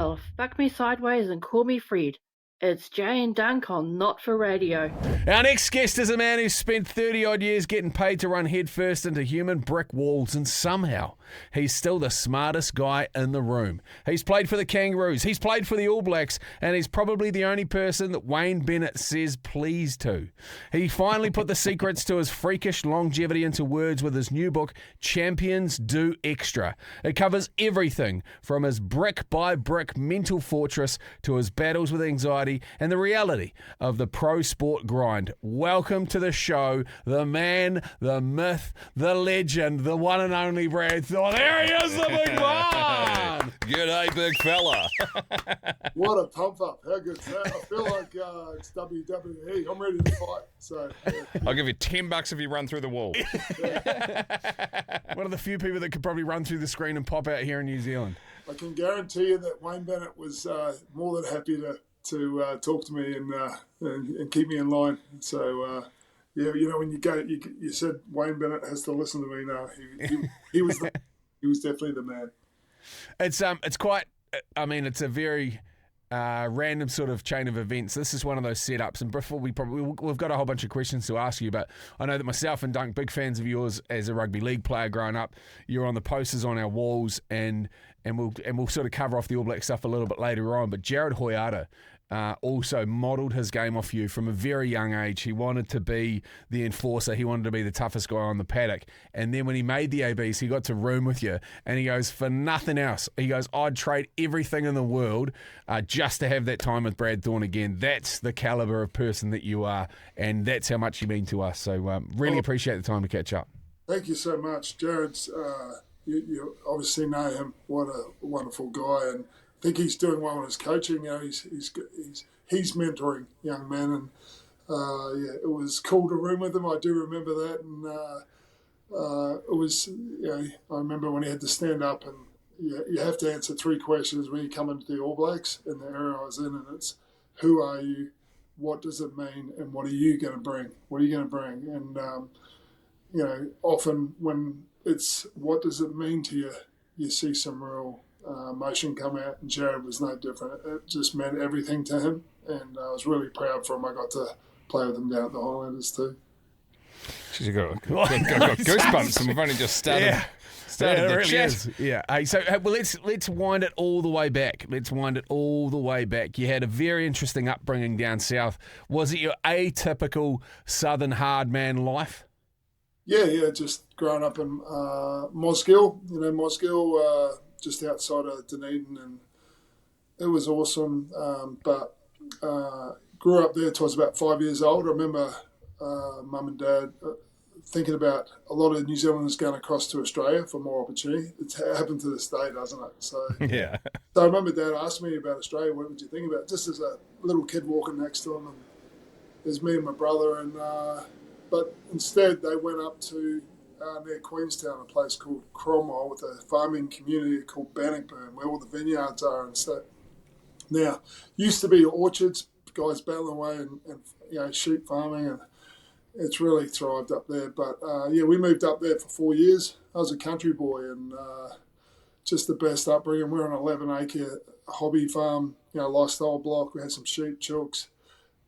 well, fuck me sideways and call me Fred. It's Jay and Dunc on Not For Radio. Our next guest is a man who's spent 30-odd years getting paid to run headfirst into human brick walls, and somehow he's still the smartest guy in the room. He's played for the Kangaroos, he's played for the All Blacks, and he's probably the only person that Wayne Bennett says please to. He finally put the secrets to his freakish longevity into words with his new book, Champions Do Extra. It covers everything from his brick-by-brick mental fortress to his battles with anxiety and the reality of the pro sport grind. Welcome to the show, the man, the myth, the legend, the one and only Brad Thorn. There he is, the big one! G'day, big fella. What a pump up. How good's that? I feel like it's WWE. I'm ready to fight. So I'll give you $10 if you run through the wall. One of the few people that could probably run through the screen and pop out here in New Zealand. I can guarantee you that Wayne Bennett was more than happy to talk to me and keep me in line. So, yeah, you know, when you said Wayne Bennett has to listen to me now. He was definitely the man. It's quite. I mean, it's a very random sort of chain of events. This is one of those setups, and before we've got a whole bunch of questions to ask you, but I know that myself and Dunc, big fans of yours as a rugby league player growing up. You're on the posters on our walls, and we'll sort of cover off the All Black stuff a little bit later on. But Jared Hoiata also modelled his game off you from a very young age. He wanted to be the enforcer. He wanted to be the toughest guy on the paddock. And then when he made the ABs, he got to room with you. And he goes, for nothing else, he goes, I'd trade everything in the world just to have that time with Brad Thorn again. That's the calibre of person that you are. And that's how much you mean to us. So really appreciate the time to catch up. Thank you so much. Jared's, you obviously know him. What a wonderful guy. And I think he's doing well in his coaching. You know, he's mentoring young men, and yeah, it was cool to room with him. I do remember that, and it was. You know, I remember when he had to stand up, and you have to answer 3 questions when you come into the All Blacks in the era I was in, and it's who are you, what does it mean, and what are you going to bring? What are you going to bring? And you know, often when it's what does it mean to you, you see some real emotion come out, and Jared was no different. It just meant everything to him, and I was really proud for him. I got to play with him down at the Highlanders too. She's got goosebumps, and we've only just started. Yeah, the really chat. is. Yeah. Hey, so well, let's wind it all the way back. You had a very interesting upbringing down south. Was it your atypical southern hard man life? Yeah. Just growing up in Mosgiel, Mosgiel, just outside of Dunedin, and it was awesome. But grew up there till I was about 5 years old. I remember Mum and Dad thinking about a lot of New Zealanders going across to Australia for more opportunity. It's happened to this day, doesn't it? So Yeah. So I remember Dad asked me about Australia. What would you think about it? Just as a little kid walking next to him, and there's me and my brother, and but instead they went up to near Queenstown, a place called Cromwell, with a farming community called Bannockburn, where all the vineyards are and stuff. Now, used to be orchards, guys battling away and sheep farming, and it's really thrived up there. But yeah, we moved up there for 4 years. I was a country boy, and just the best upbringing. We're on an 11-acre hobby farm, lifestyle block. We had some sheep, chooks.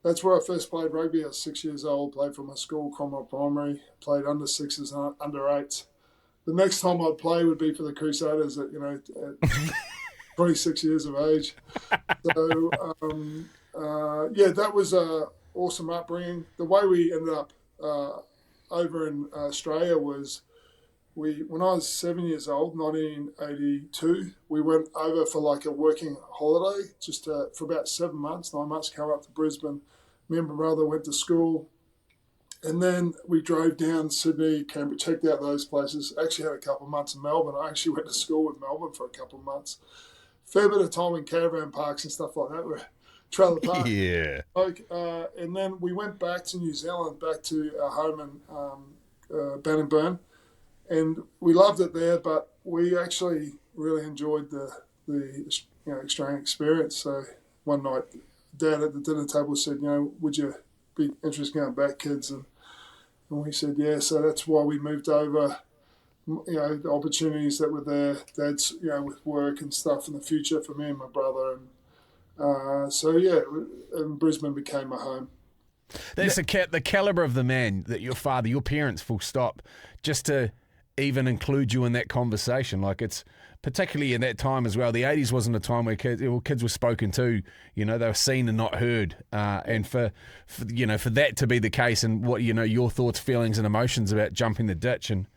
That's where I first played rugby. I was 6 years old, played for my school, Cromwell Primary, played under 6s and under 8s. The next time I'd play would be for the Crusaders at 26 years of age. So, yeah, that was an awesome upbringing. The way we ended up over in Australia was when I was 7 years old, 1982, we went over for like a working holiday, just for about 7 months, 9 months, come up to Brisbane. Me and my brother went to school, and then we drove down Sydney, Canberra, checked out those places. Actually had a couple of months in Melbourne. I actually went to school with Melbourne for a couple of months. Fair bit of time in caravan parks and stuff like that. We're trailer park. Yeah. And then we went back to New Zealand, back to our home in Bannockburn. And we loved it there, but we actually really enjoyed the Australian experience. So one night, Dad at the dinner table said, would you be interested in going back, kids? And we said, yeah. So that's why we moved over the opportunities that were there. Dad's, with work and stuff in the future for me and my brother. And and Brisbane became my home. That's the calibre of the man that your father, your parents, full stop, just to even include you in that conversation. Like, it's particularly in that time as well. The 80s wasn't a time where kids were spoken to. They were seen and not heard. And for that to be the case, and what your thoughts, feelings, and emotions about jumping the ditch, and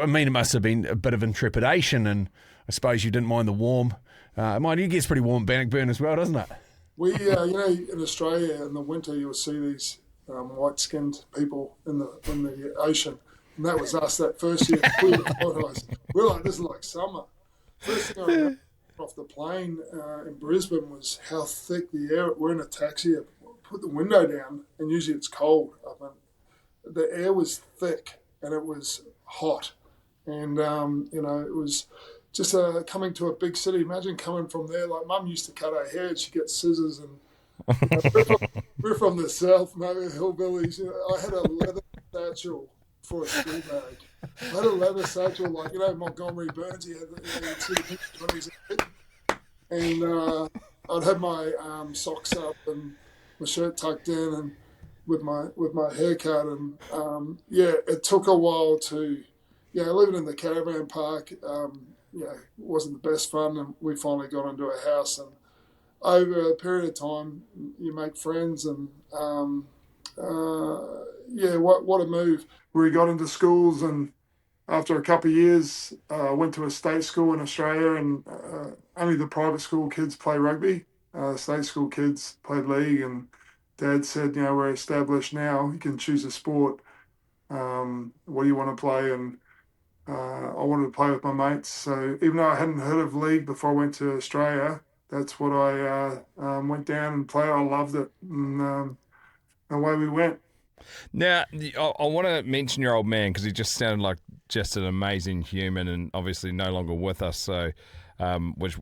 I mean, it must have been a bit of intrepidation, and I suppose you didn't mind the warm. Mind you, it gets pretty warm in Bannockburn as well, doesn't it? We, in Australia in the winter, you'll see these white-skinned people in the ocean, and that was us that first year. We were like, this is like summer. First thing I remember off the plane in Brisbane was how thick the air. We're in a taxi, put the window down, and usually it's cold. The air was thick and it was hot, and it was just coming to a big city. Imagine coming from there. Like, Mum used to cut her hair, and she'd get scissors, and we're from the south, maybe hillbillies. I had a leather satchel for a school bag. I had a leather satchel, like, Montgomery Burns. He had the pictures when he was a kid. And I'd have my socks up and my shirt tucked in, and with my haircut. And it took a while to, living in the caravan park. Wasn't the best fun, and we finally got into a house. And over a period of time, you make friends, and what a move. We got into schools, and after a couple of years, went to a state school in Australia, and only the private school kids play rugby. State school kids played league, and Dad said, we're established now. You can choose a sport. What do you want to play? And I wanted to play with my mates. So even though I hadn't heard of league before I went to Australia, that's what I went down and played. I loved it, and away we went. Now, I want to mention your old man, because he just sounded like just an amazing human, and obviously no longer with us. So, which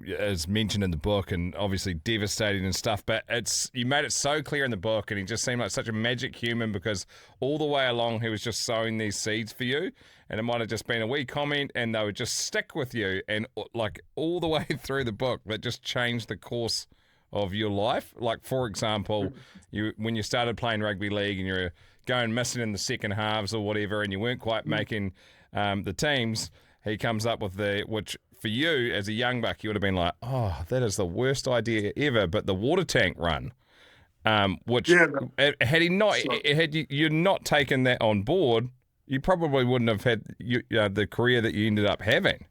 is mentioned in the book, and obviously devastating and stuff. But you made it so clear in the book, and he just seemed like such a magic human, because all the way along he was just sowing these seeds for you. And it might have just been a wee comment, and they would just stick with you, and like all the way through the book, that just changed the course of your life. Like, for example, when you started playing rugby league and you were going missing in the second halves or whatever, and you weren't quite making the teams, he comes up with which for you as a young buck, you would have been like, oh, that is the worst idea ever. But the water tank run, which had you not taken that on board, you probably wouldn't have had the career that you ended up having.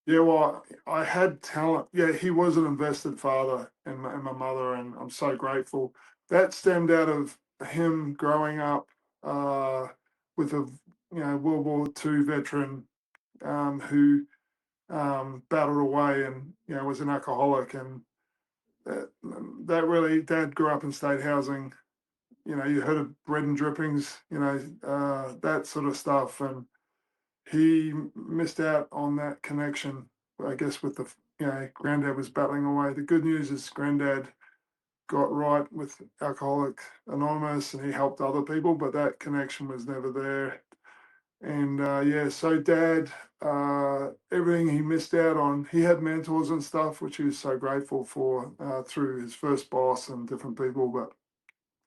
Yeah, well, I had talent. Yeah, he was an invested father, and my mother, and I'm so grateful. That stemmed out of him growing up with a World War II veteran who battled away, and was an alcoholic, and that really, Dad grew up in state housing. You heard of bread and drippings, that sort of stuff, and he missed out on that connection, I guess, with Granddad was battling away. The good news is Granddad got right with Alcoholics Anonymous, and he helped other people, but that connection was never there. And so Dad, everything he missed out on, he had mentors and stuff, which he was so grateful for through his first boss and different people, but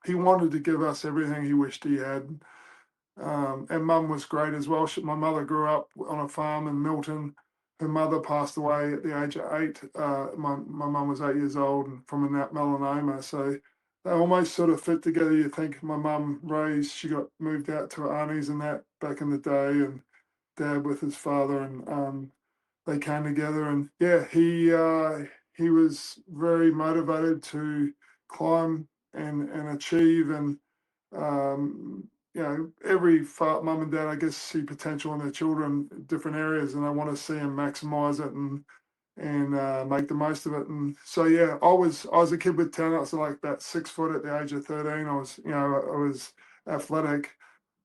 he wanted to give us everything he wished he had. And Mum was great as well. My mother grew up on a farm in Milton. Her mother passed away at the age of 8. My mum was 8 years old and from a melanoma. So they almost sort of fit together. You think my mum she got moved out to her aunties and that back in the day, and Dad with his father, and they came together. And he was very motivated to climb and achieve, and every mum and dad, I guess, see potential in their children in different areas, and I want to see them maximize it and make the most of it. And so, I was a kid with talent. I was like about 6 foot at the age of 13. I was athletic.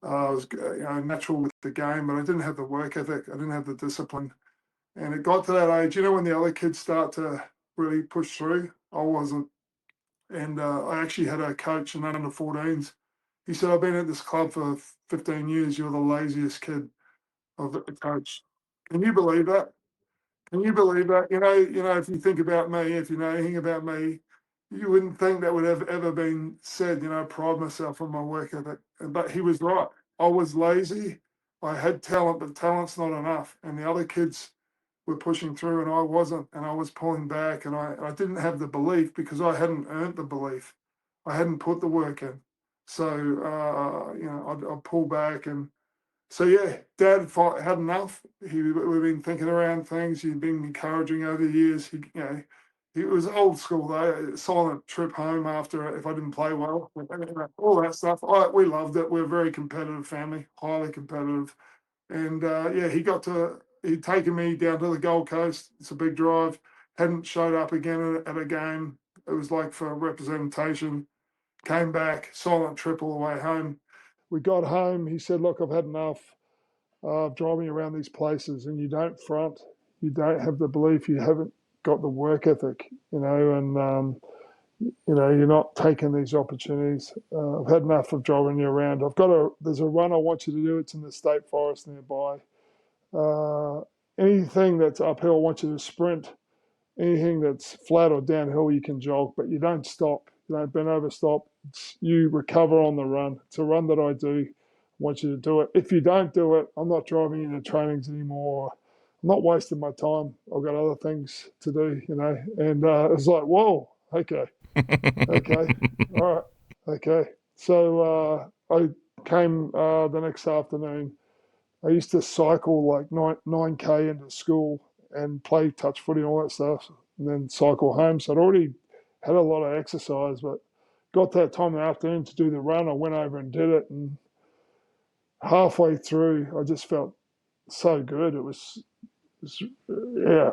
I was natural with the game, but I didn't have the work ethic. I didn't have the discipline. And it got to that age, when the other kids start to really push through, I wasn't. And I actually had a coach in under 14s. He said, I've been at this club for 15 years. You're the laziest kid of a coach. Can you believe that? Can you believe that? If you think about me, if you know anything about me, you wouldn't think that would have ever been said. Pride myself on my work ethic. But he was right. I was lazy. I had talent, but talent's not enough. And the other kids were pushing through, and I wasn't. And I was pulling back, and I didn't have the belief because I hadn't earned the belief. I hadn't put the work in. So I'd pull back and. So yeah, Dad had enough. We've been thinking around things. He'd been encouraging over the years. He was old school though. Silent trip home after if I didn't play well, all that stuff. We loved it. We're a very competitive family, highly competitive. And he'd taken me down to the Gold Coast. It's a big drive. Hadn't showed up again at a game. It was like for representation. Came back, silent trip all the way home. We got home. He said, "Look, I've had enough of driving around these places, and you don't front. You don't have the belief. You haven't got the work ethic, and you're not taking these opportunities. I've had enough of driving you around. There's a run I want you to do. It's in the state forest nearby. Anything that's uphill, I want you to sprint. Anything that's flat or downhill, you can jog, but you don't stop. You don't bend over, stop. You recover on the run. It's a run that I do. I want you to do it. If you don't do it, I'm not driving you to trainings anymore. I'm not wasting my time. I've got other things to do, And it's like, whoa, okay, okay, all right, okay. So I came the next afternoon. I used to cycle like 9K into school and play touch footy and all that stuff, and then cycle home. So I'd already had a lot of exercise, but got that time in the afternoon to do the run. I went over and did it, and halfway through, I just felt so good.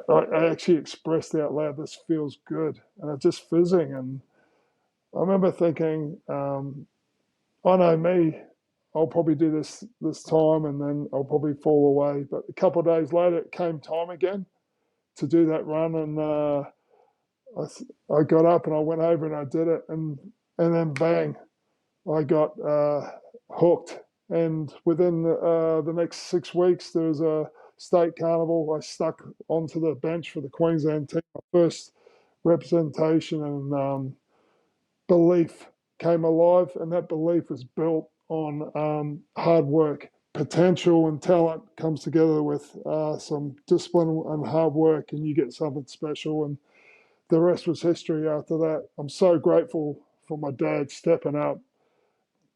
I actually expressed out loud, "This feels good," and it's just fizzing. And I remember thinking, I know me. I'll probably do this time, and then I'll probably fall away. But a couple of days later, it came time again to do that run, and I got up and I went over and I did it, and then bang, I got hooked. And within the next 6 weeks, there was a state carnival. I stuck onto the bench for the Queensland team. My first representation, and belief came alive, and that belief was built on hard work. Potential and talent comes together with some discipline and hard work, and you get something special. And the rest was history after that. I'm so grateful for my dad stepping up,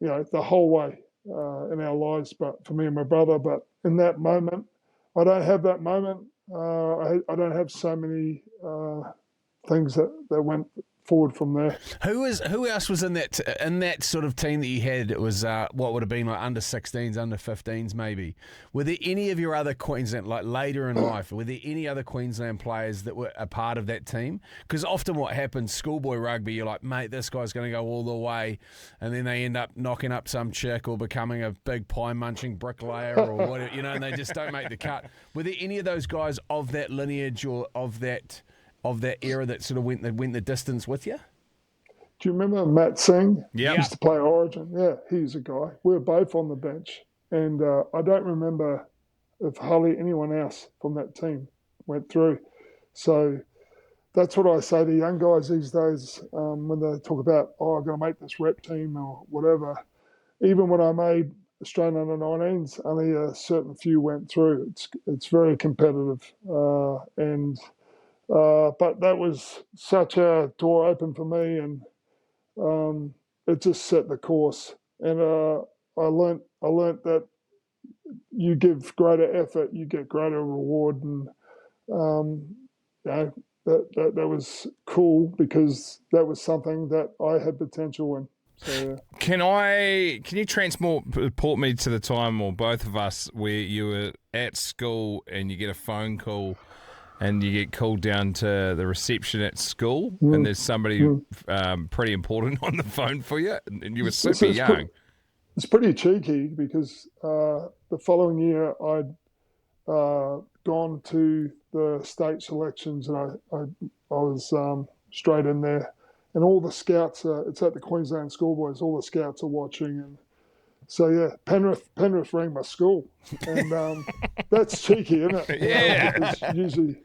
the whole way in our lives, but for me and my brother. But in that moment, I don't have that moment. I don't have so many things that went forward from there. Who else was in that sort of team that you had? It was what would have been like under 16s, under 15s, maybe. Were there any of your other Queensland, like later in life, were there any other Queensland players that were a part of that team? Because often what happens, schoolboy rugby, you're like, mate, this guy's going to go all the way, and then they end up knocking up some chick or becoming a big pie munching bricklayer or whatever, and they just don't make the cut. Were there any of those guys of that lineage or of that era that sort of went the distance with you? Do you remember Matt Singh? Yeah. He used to play Origin. Yeah, he's a guy. We were both on the bench. And I don't remember if hardly anyone else from that team went through. So that's what I say to young guys these days when they talk about, I'm going to make this rep team or whatever. Even when I made Australian under-19s, only a certain few went through. It's very competitive. But that was such a door open for me, and it just set the course. And I learnt that you give greater effort, you get greater reward, and that was cool because that was something that I had potential in. So, Can you transport me to the time, or both of us, where you were at school and you get a phone call? And you get called down to the reception at school, and there's somebody pretty important on the phone for you, and you were super young. It's pretty cheeky because the following year I'd gone to the state selections, and I was straight in there, and all the scouts. It's at the Queensland Schoolboys. All the scouts are watching, and So yeah, Penrith rang my school, and that's cheeky, isn't it? Yeah. Because usually,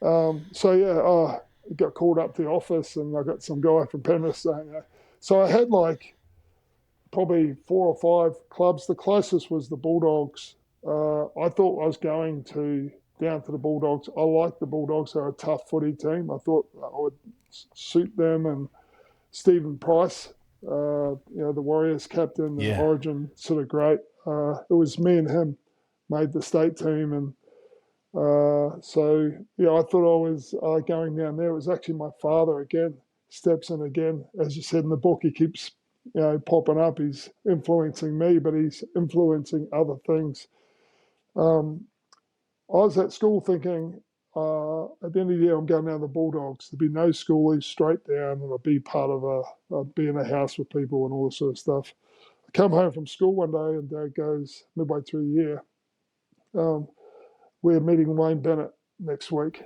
I got called up to the office, and I got some guy from Penrith saying, so I had like probably 4 or 5 clubs. The closest was the Bulldogs. I thought I was going down to the Bulldogs. I like the Bulldogs. They're a tough footy team. I thought I would suit them, and Stephen Price, the Warriors captain, the Origin, sort of great. It was me and him made the state team, and I thought I was going down there. It was actually my father again, steps in again. As you said in the book, he keeps popping up. He's influencing me, but he's influencing other things. I was at school thinking, at the end of the year, I'm going down to the Bulldogs. There'd be no schoolies, straight down, and I'd be I'd be in a house with people and all this sort of stuff. I come home from school one day, and Dad goes, midway through the year, we're meeting Wayne Bennett next week.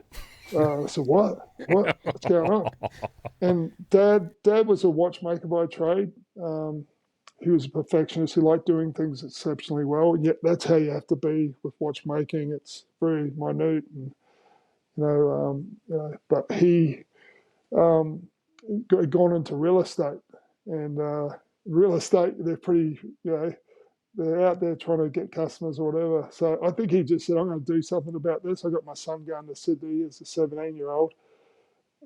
I said, what? What's going on? And Dad was a watchmaker by trade. He was a perfectionist. He liked doing things exceptionally well. And yet that's how you have to be with watchmaking. It's very minute, and but he gone into real estate, and real estate, they're pretty, they're out there trying to get customers or whatever. So I think he just said, I'm going to do something about this. I got my son going to Sydney as a 17-year-old.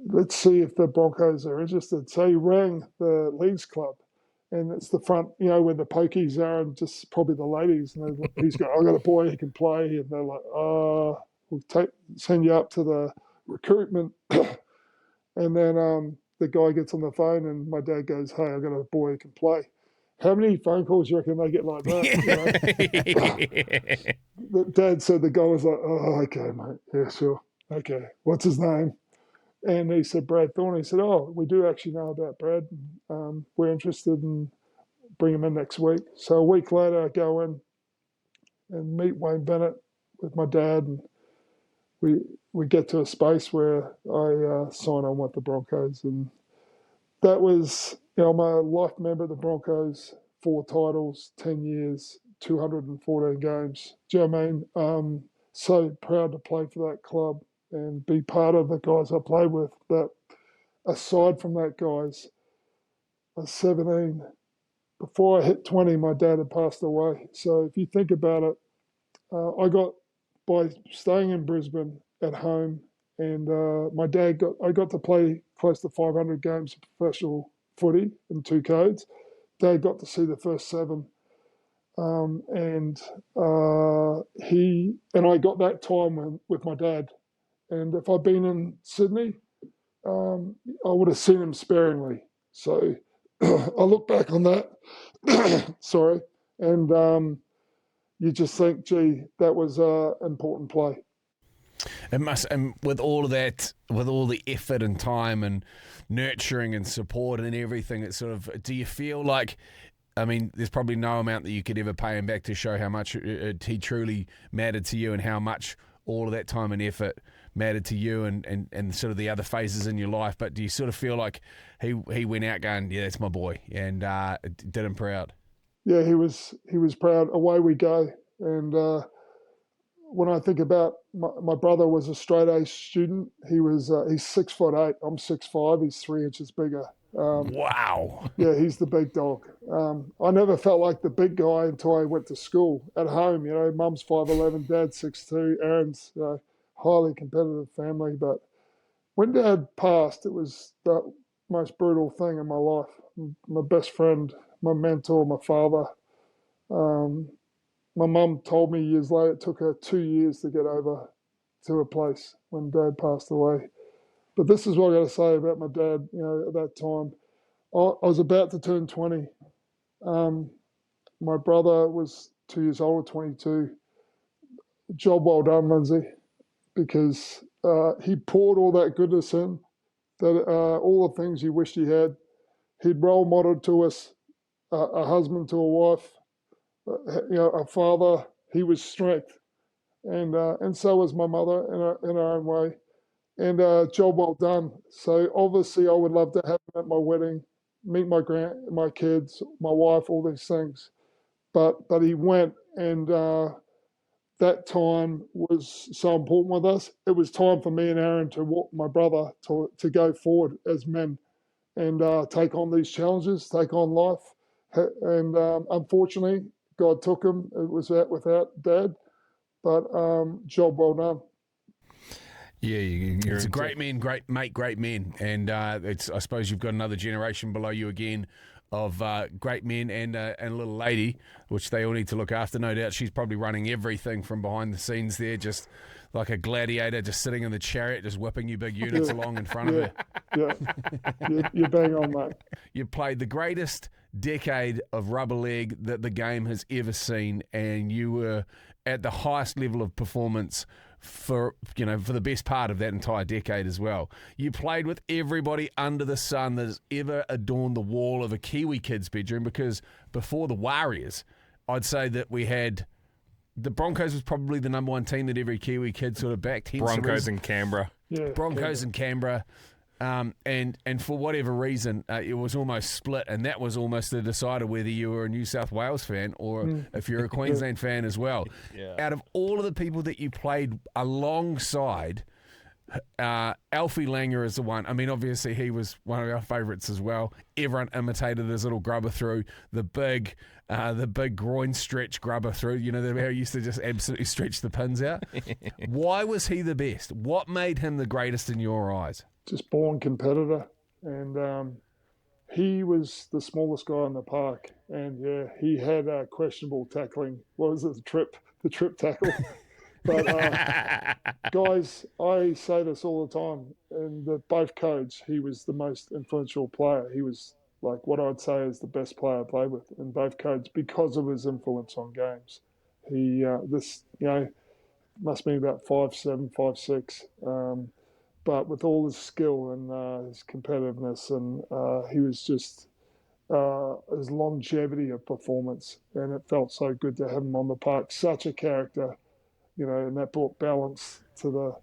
Let's see if the Broncos are interested. So he rang the Leagues Club, and it's the front, where the pokies are, and just probably the ladies. And he's got, I got a boy who can play, and they're like, we'll send you up to the recruitment. And then the guy gets on the phone, and my dad goes, hey, I got a boy who can play. How many phone calls do you reckon they get like that? Dad said the guy was like, oh, okay, mate. Yeah, sure. Okay. What's his name? And he said, Brad Thorn. He said, oh, we do actually know about Brad. We're interested in bring him in next week. So a week later, I go in and meet Wayne Bennett with my dad, and we get to a space where I sign on with the Broncos. And that was, I'm a life member of the Broncos, 4 titles, 10 years, 214 games. Do you know what I mean? So proud to play for that club and be part of the guys I played with. But aside from that, guys, I was 17. Before I hit 20, my dad had passed away. So if you think about it, by staying in Brisbane at home, and I got to play close to 500 games of professional footy in 2 codes. Dad got to see the first 7. And I got that time with my dad. And if I'd been in Sydney, I would have seen him sparingly. So I look back on that, sorry, and you just think, gee, that was an important play. It must, and with all of that, with all the effort and time and nurturing and support and everything, it's sort of, do you feel like, I mean, there's probably no amount that you could ever pay him back to show how much he truly mattered to you and how much all of that time and effort mattered to you and sort of the other phases in your life. But do you sort of feel like he went out going, yeah, that's my boy, and did him proud? Yeah, he was proud. Away we go. And when I think about my brother was a straight A student. He's 6'8". I'm 6'5". He's 3 inches bigger. Wow. Yeah, he's the big dog. I never felt like the big guy until I went to school. At home, mum's 5'11", dad's 6'2". Aaron's highly competitive family. But when Dad passed, it was the most brutal thing in my life. My best friend, my mentor, my father. My mum told me years later it took her 2 years to get over to a place when Dad passed away. But this is what I got to say about my dad. At that time, I was about to turn 20. My brother was 2 years older, 22. Job well done, Lindsay, because he poured all that goodness in, that all the things you wished he had. He'd role modeled to us a husband to a wife, a father. He was strength, and so was my mother in her own way. And job well done. So obviously, I would love to have him at my wedding, meet my kids, my wife, all these things. but he went, and that time was so important with us. It was time for me and Aaron to walk my brother to go forward as men and take on these challenges, take on life. And unfortunately, God took him. It was out without Dad, but job well done. Yeah, It's a great men, great men, and it's. I suppose you've got another generation below you again of great men and a little lady, which they all need to look after. No doubt, she's probably running everything from behind the scenes there, just like a gladiator, just sitting in the chariot, just whipping you big units along in front of her. Yeah, you're bang on, mate. You played the greatest decade of rubber leg that the game has ever seen, and you were at the highest level of performance for the best part of that entire decade as well. You played with everybody under the sun that has ever adorned the wall of a Kiwi kid's bedroom, because before the Warriors, I'd say that we had the Broncos was probably the number one team that every Kiwi kid sort of backed. Broncos in Canberra. Yeah, Broncos in Canberra. And for whatever reason, it was almost split, and that was almost the decider whether you were a New South Wales fan or if you're a Queensland fan as well. Yeah. Out of all of the people that you played alongside, Alfie Langer is the one. I mean, obviously he was one of our favourites as well. Everyone imitated his little grubber through, the big groin stretch grubber through. You know, how he used to just absolutely stretch the pins out. Why was he the best? What made him the greatest in your eyes? Just born competitor, and he was the smallest guy in the park, and yeah, he had questionable tackling. What was it, the trip tackle? But guys, I say this all the time, in both codes, he was the most influential player. He was like what I'd say is the best player I played with in both codes because of his influence on games. He must be about 5'7", 5'6". But with all his skill and his competitiveness, and he was just his longevity of performance, and it felt so good to have him on the park. Such a character, and that brought balance to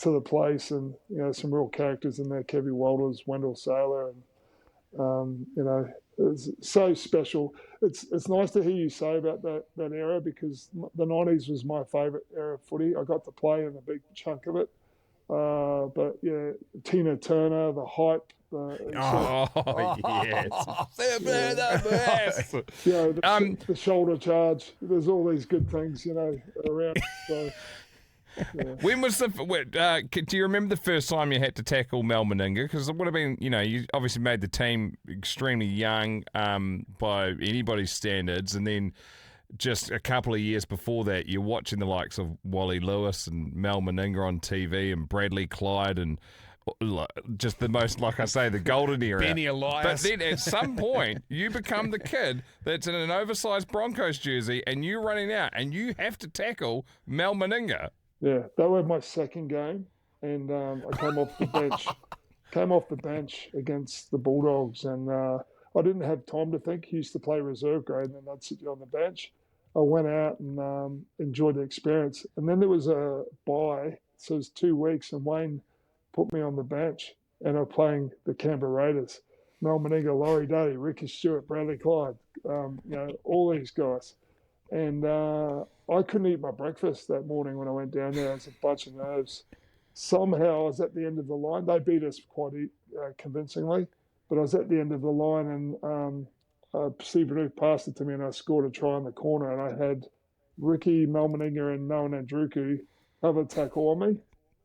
the place, and some real characters in there: Kevin Walters, Wendell Saylor, and it's so special. It's nice to hear you say about that era, because the 90s was my favourite era of footy. I got to play in a big chunk of it. But yeah, Tina Turner, the hype. Yes. The best. The shoulder charge. There's all these good things, around. So, yeah. When was do you remember the first time you had to tackle Mel Meninga? Because it would have been, you obviously made the team extremely young by anybody's standards, and then just a couple of years before that, you're watching the likes of Wally Lewis and Mel Meninga on TV, and Bradley Clyde, and just the most, like I say, the golden era. Benny Elias. But then at some point, you become the kid that's in an oversized Broncos jersey, and you're running out, and you have to tackle Mel Meninga. Yeah, that was my second game, and I came off the bench. Came off the bench against the Bulldogs, and I didn't have time to think. He used to play reserve grade, and then I'd sit you on the bench. I went out and enjoyed the experience. And then there was a bye, so it was 2 weeks, and Wayne put me on the bench, and I'm playing the Canberra Raiders. Mel Meninga, Laurie Day, Ricky Stewart, Bradley Clyde, all these guys. And I couldn't eat my breakfast that morning when I went down there. It was a bunch of nerves. Somehow I was at the end of the line. They beat us quite convincingly, but I was at the end of the line, and Steve Renouf passed it to me, and I scored a try in the corner, and I had Ricky, Mel Meninga, and Noah Nandruku have a tackle on me.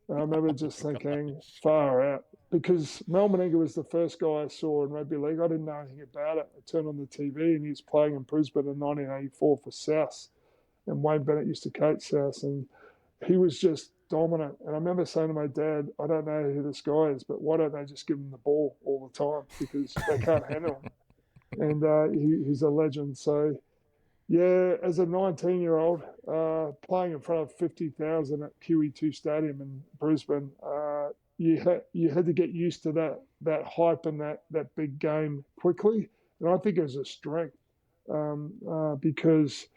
And I remember just thinking, far out, because Mel Meninga was the first guy I saw in rugby league. I didn't know anything about it. I turned on the TV, and he was playing in Brisbane in 1984 for South, and Wayne Bennett used to coach South, and he was just dominant. And I remember saying to my dad, I don't know who this guy is, but why don't they just give him the ball all the time, because they can't handle him. And he's a legend. So, yeah, as a 19-year-old, playing in front of 50,000 at QE2 Stadium in Brisbane, you had to get used to that hype and that big game quickly. And I think it was a strength because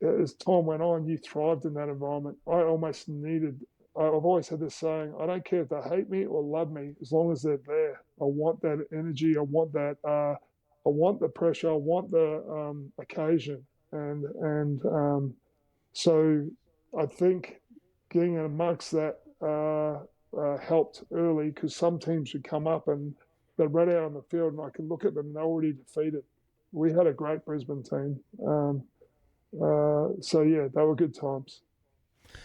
as time went on, you thrived in that environment. I've always had this saying, I don't care if they hate me or love me, as long as they're there. I want that energy. I want that. I want the pressure. I want the occasion. and so I think getting amongst that helped early, because some teams would come up and they'd run out on the field and I could look at them and they're already defeated. We had a great Brisbane team. So yeah, they were good times.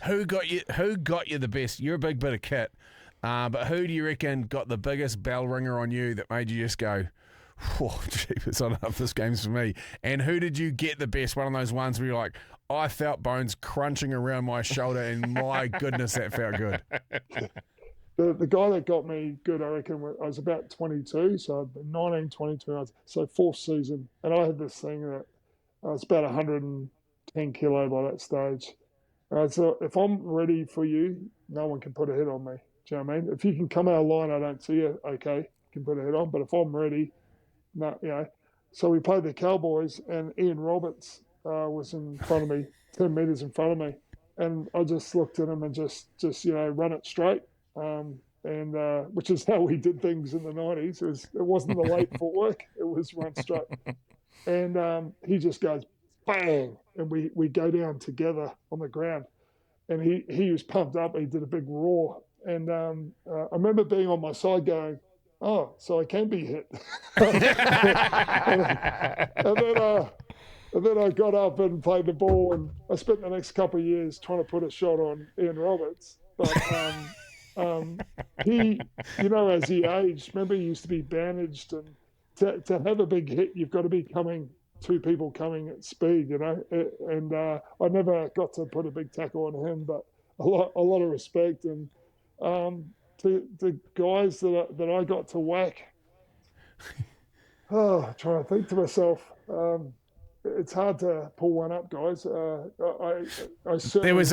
Who got you the best? You're a big bit of kit, but who do you reckon got the biggest bell ringer on you that made you just go, "Oh, jeepers, I don't know if this game's for me"? And who did you get the best? One of those ones where you're like, I felt bones crunching around my shoulder, and my goodness, that felt good. The guy that got me good, I reckon, I was about 22, so 19, 22, so fourth season, and I had this thing that I was about 110 kilo by that stage. So if I'm ready for you, no one can put a hit on me. Do you know what I mean? If you can come out of line, I don't see you, okay, you can put a hit on. But if I'm ready, no, you know. So we played the Cowboys, and Ian Roberts was in front of me, 10 metres in front of me. And I just looked at him and just run it straight. Which is how we did things in the 90s. It wasn't the late footwork, it was run straight. And he just goes, bang, and we go down together on the ground. And he was pumped up. He did a big roar. And I remember being on my side going, oh, so I can be hit. and then I got up and played the ball, and I spent the next couple of years trying to put a shot on Ian Roberts. But he, as he aged, remember he used to be bandaged, and to have a big hit, you've got to be two people coming at speed, and I never got to put a big tackle on him, but a lot of respect. And to the guys that I got to whack, trying to think to myself, it's hard to pull one up, guys. I There was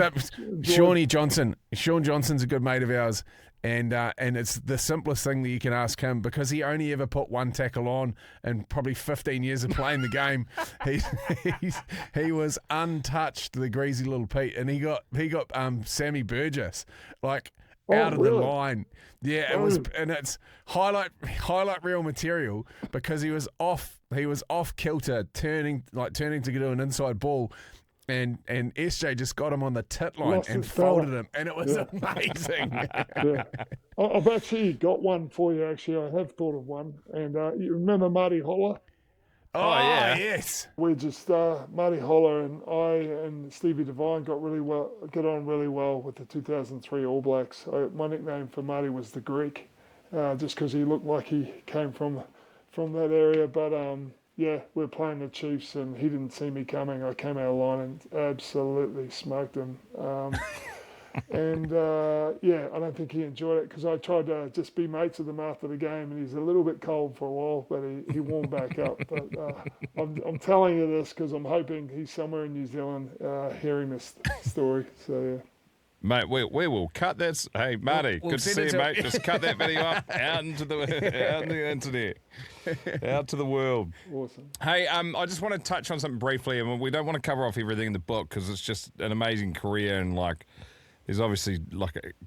Shawnee Johnson. Sean Johnson's a good mate of ours, and it's the simplest thing that you can ask him, because he only ever put one tackle on in probably 15 years of playing the game. He was untouched, the greasy little Pete, and he got Sammy Burgess out of the line. Yeah, it was, and it's highlight reel material, because he was off kilter, turning to do an inside ball, and SJ just got him on the tit line and folded him, and it was amazing. Yeah. I've actually got one for you. Actually, I have thought of one, and you remember Marty Holler? Oh yeah, yes. We just Marty Holler and I and Stevie Devine got on really well with the 2003 All Blacks. My nickname for Marty was the Greek, just because he looked like he came from that area. But we were playing the Chiefs, and he didn't see me coming. I came out of line and absolutely smoked him. And I don't think he enjoyed it, because I tried to just be mates with him after the game, and he's a little bit cold for a while, but he warmed back up. But I'm telling you this because I'm hoping he's somewhere in New Zealand hearing this story. So yeah. Mate, we will cut that. Hey, Marty, good to see you, mate. Just cut that video up out into the internet, out to the world. Awesome. Hey, I just want to touch on something briefly, and we don't want to cover off everything in the book, because it's just an amazing career, and there's obviously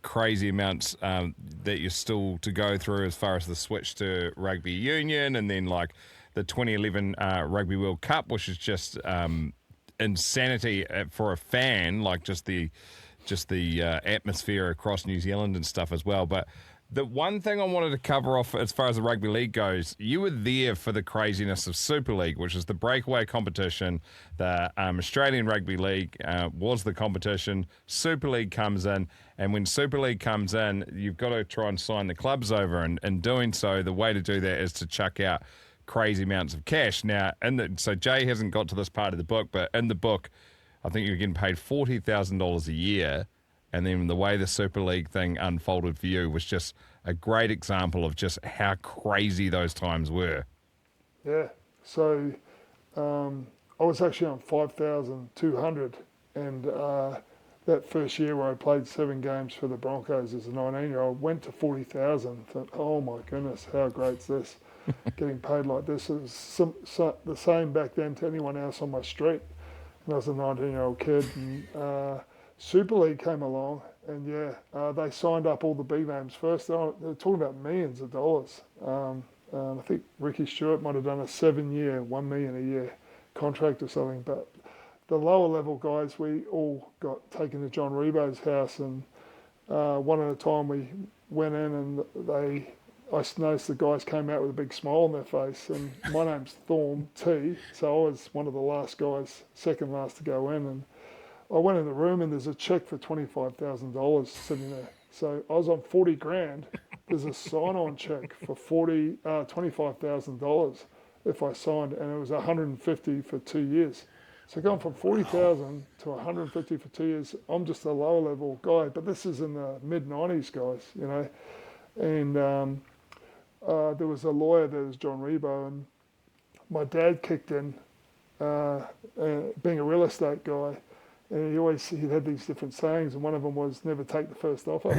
crazy amounts that you're still to go through, as far as the switch to rugby union, and then the 2011 Rugby World Cup, which is just insanity for a fan, just the atmosphere across New Zealand and stuff as well. But the one thing I wanted to cover off as far as the rugby league goes, you were there for the craziness of Super League, which is the breakaway competition. The Australian Rugby League was the competition. Super League comes in, and when Super League comes in, you've got to try and sign the clubs over. And in doing so, the way to do that is to chuck out crazy amounts of cash. Now, so Jay hasn't got to this part of the book, but in the book, I think you're getting paid $40,000 a year. And then the way the Super League thing unfolded for you was just a great example of just how crazy those times were. Yeah. So I was actually on 5,200. And that first year where I played 7 games for the Broncos as a 19-year-old, went to 40,000. Thought, oh my goodness, how great's this? Getting paid like this. It was the same back then to anyone else on my street. And I was a 19-year-old kid. And, Super League came along, and they signed up all the B names first. They were talking about millions of dollars. I think Ricky Stewart might have done a 7-year, $1 million a year contract or something. But the lower level guys, we all got taken to John Rebo's house, and one at a time we went in, and I noticed the guys came out with a big smile on their face, and my name's THORN T, so I was one of the last guys, second last to go in, and I went in the room and there's a check for $25,000 sitting there. So I was on 40 grand. There's a sign-on check for $25,000 if I signed, and it was 150 for 2 years. So going from 40,000 to 150 for 2 years, I'm just a lower level guy. But this is in the mid 90s, guys, you know. And there was a lawyer there, was John Rebo, and my dad kicked in, being a real estate guy. And he'd had these different sayings, and one of them was never take the first offer.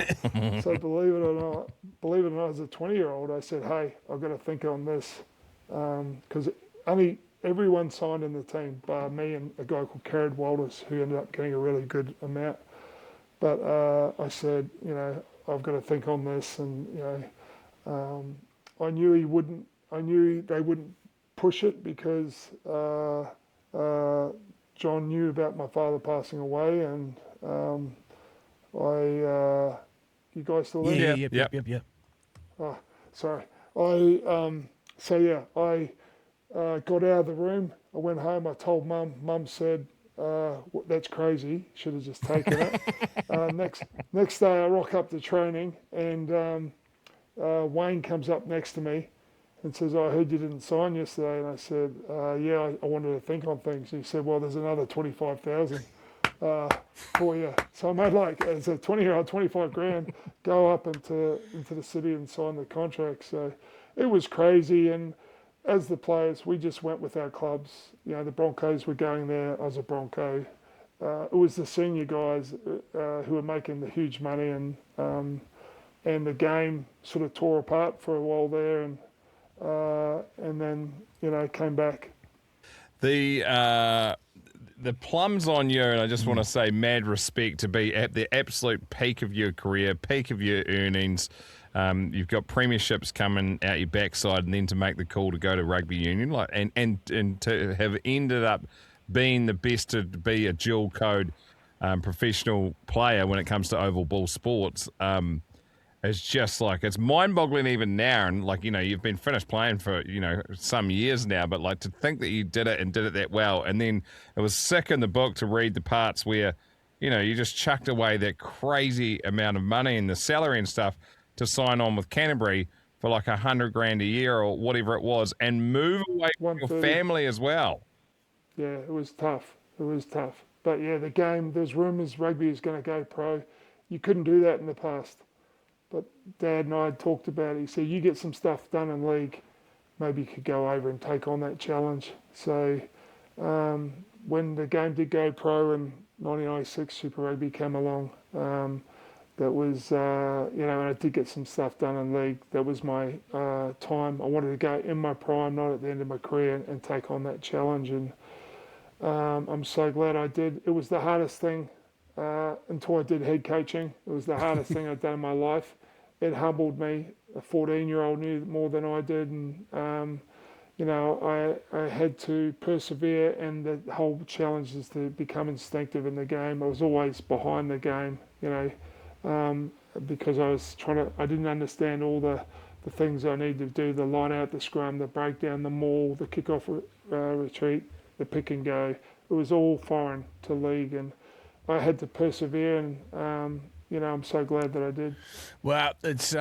So believe it or not, as a 20-year-old, I said, hey, I've got to think on this, because everyone signed in the team, bar me and a guy called Carrad Walters, who ended up getting a really good amount. But I said, you know, I've got to think on this, and you know, I knew they wouldn't push it because John knew about my father passing away, and you guys still there? Yep. Oh, sorry. I got out of the room. I went home. I told Mum. Mum said, "That's crazy. Should have just taken it." Next day, I rock up to training, and Wayne comes up next to me and says, I heard you didn't sign yesterday. And I said, yeah, I wanted to think on things. And he said, well, there's another 25,000 for you. So I made, like, as a 20-year-old, 25 grand, go up into the city and sign the contract. So it was crazy. And as the players, we just went with our clubs. You know, the Broncos were going there. I was a Bronco. It was the senior guys who were making the huge money, and the game sort of tore apart for a while there, and then, you know, came back. The plums on you, and I just want to say mad respect to be at the absolute peak of your career, peak of your earnings. You've got premierships coming out your backside, and then to make the call to go to rugby union, like and to have ended up being the best to be a dual code professional player when it comes to oval ball sports. It's just like, it's mind-boggling even now, and like, you know, you've been finished playing for, you know, some years now, but like to think that you did it and did it that well, and then it was sick in the book to read the parts where, you know, you just chucked away that crazy amount of money and the salary and stuff to sign on with Canterbury for like $100 grand a year or whatever it was, and move away from your family as well. Yeah, it was tough. But yeah, the game, there's rumours rugby is going to go pro. You couldn't do that in the past. But Dad and I had talked about it. He said, you get some stuff done in league, maybe you could go over and take on that challenge. So when the game did go pro in 1996, Super Rugby came along, that was, you know, and I did get some stuff done in league. That was my time. I wanted to go in my prime, not at the end of my career, and take on that challenge. And I'm so glad I did. It was the hardest thing until I did head coaching. It was the hardest thing I'd done in my life. It humbled me. A 14-year-old knew more than I did, and you know, I had to persevere, and the whole challenge is to become instinctive in the game. I was always behind the game, you know, because I didn't understand all the things I needed to do, the line out, the scrum, the breakdown, the maul, the kick-off retreat, the pick and go. It was all foreign to league, and I had to persevere, and you know, I'm so glad that I did. Well, it's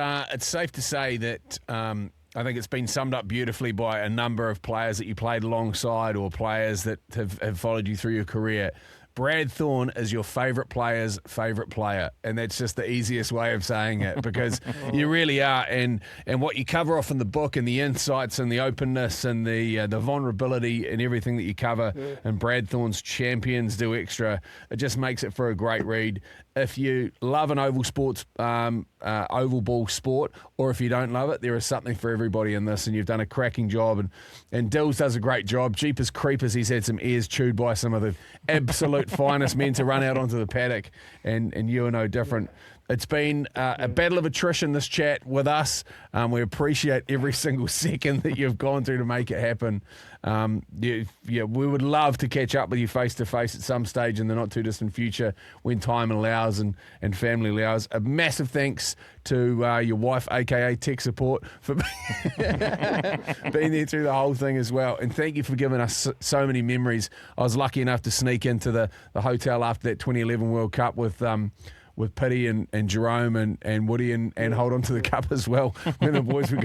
safe to say that I think it's been summed up beautifully by a number of players that you played alongside, or players that have followed you through your career. Brad Thorn is your favourite player's favourite player, and that's just the easiest way of saying it, because you really are. And what you cover off in the book, and the insights and the openness and the vulnerability and everything that you cover, and Brad Thorn's Champions Do Extra, it just makes it for a great read. If you love an oval ball sport, or if you don't love it, there is something for everybody in this, and you've done a cracking job. And Dills does a great job. Jeepers creepers, he's had some ears chewed by some of the absolute finest men to run out onto the paddock, and you are no different. It's been a battle of attrition, this chat with us. We appreciate every single second that you've gone through to make it happen. We would love to catch up with you face-to-face at some stage in the not-too-distant future when time allows and family allows. A massive thanks to your wife, a.k.a. tech support, for being there through the whole thing as well. And thank you for giving us so many memories. I was lucky enough to sneak into the hotel after that 2011 World Cup with Poddy and Jerome and Woody and hold on to the cup as well when the boys were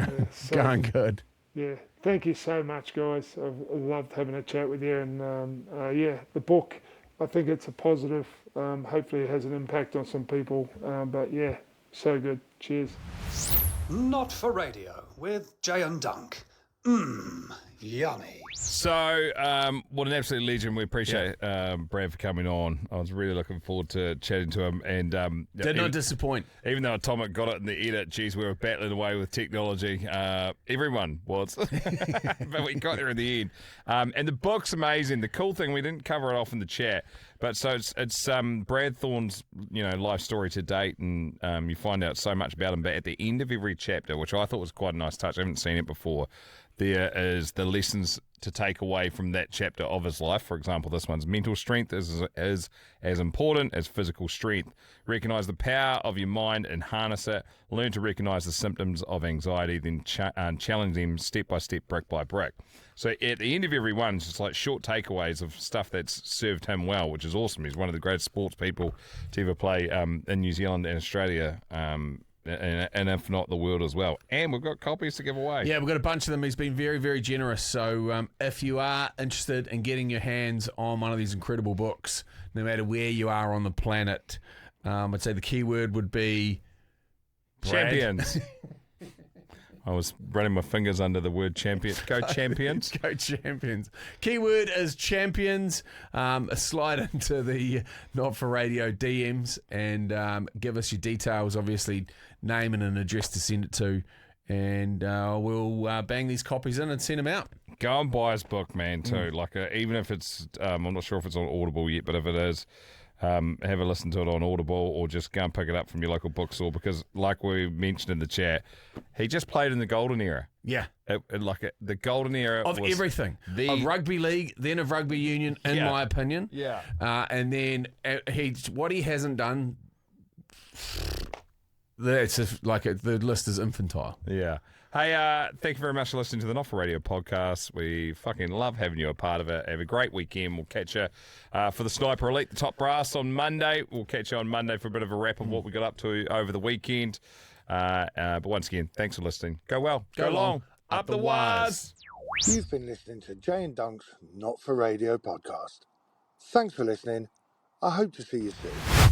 going good. Yeah, thank you so much, guys. I've loved having a chat with you. And the book, I think it's a positive. Hopefully it has an impact on some people. But yeah, so good. Cheers. Not for Radio with Jay and Dunc. Yummy. So, what an absolute legend. We appreciate Brad for coming on. I was really looking forward to chatting to him. And did not disappoint. Even though Atomic got it in the edit, geez, we were battling away with technology. Everyone was. But we got there in the end. And the book's amazing. The cool thing, we didn't cover it off in the chat, but so it's Brad Thorn's life story to date, and you find out so much about him. But at the end of every chapter, which I thought was quite a nice touch, I haven't seen it before, there is the lessons to take away from that chapter of his life. For example, this one's mental strength is as important as physical strength. Recognise the power of your mind and harness it. Learn to recognise the symptoms of anxiety, then challenge them step by step, brick by brick. So at the end of every one, it's just like short takeaways of stuff that's served him well, which is awesome. He's one of the greatest sports people to ever play in New Zealand and Australia. And if not the world as well. And we've got copies to give away. Yeah, we've got a bunch of them. He's been very, very generous. So if you are interested in getting your hands on one of these incredible books, no matter where you are on the planet, I'd say the key word would be Brad. Champions. I was running my fingers under the word champion. Go Champions. Go Champions. Keyword is champions. Slide into the Not For Radio DMs and give us your details, obviously name and an address to send it to, and we'll bang these copies in and send them out. Go and buy his book, man, too. Even if it's, I'm not sure if it's on Audible yet, but if it is, have a listen to it on Audible or just go and pick it up from your local bookstore, because like we mentioned in the chat, he just played in the golden era. Yeah. The golden era of was everything. Of rugby league, then of rugby union, in my opinion. Yeah. And then what he hasn't done, it's just the list is infantile. Yeah. Hey, thank you very much for listening to the Not For Radio podcast. We fucking love having you a part of it. Have a great weekend. We'll catch you for the Sniper Elite, the top brass on Monday. We'll catch you on Monday for a bit of a wrap of what we got up to over the weekend. But once again, thanks for listening. Go well. Go long. Up the wires. You've been listening to Jay and Dunc's Not For Radio podcast. Thanks for listening. I hope to see you soon.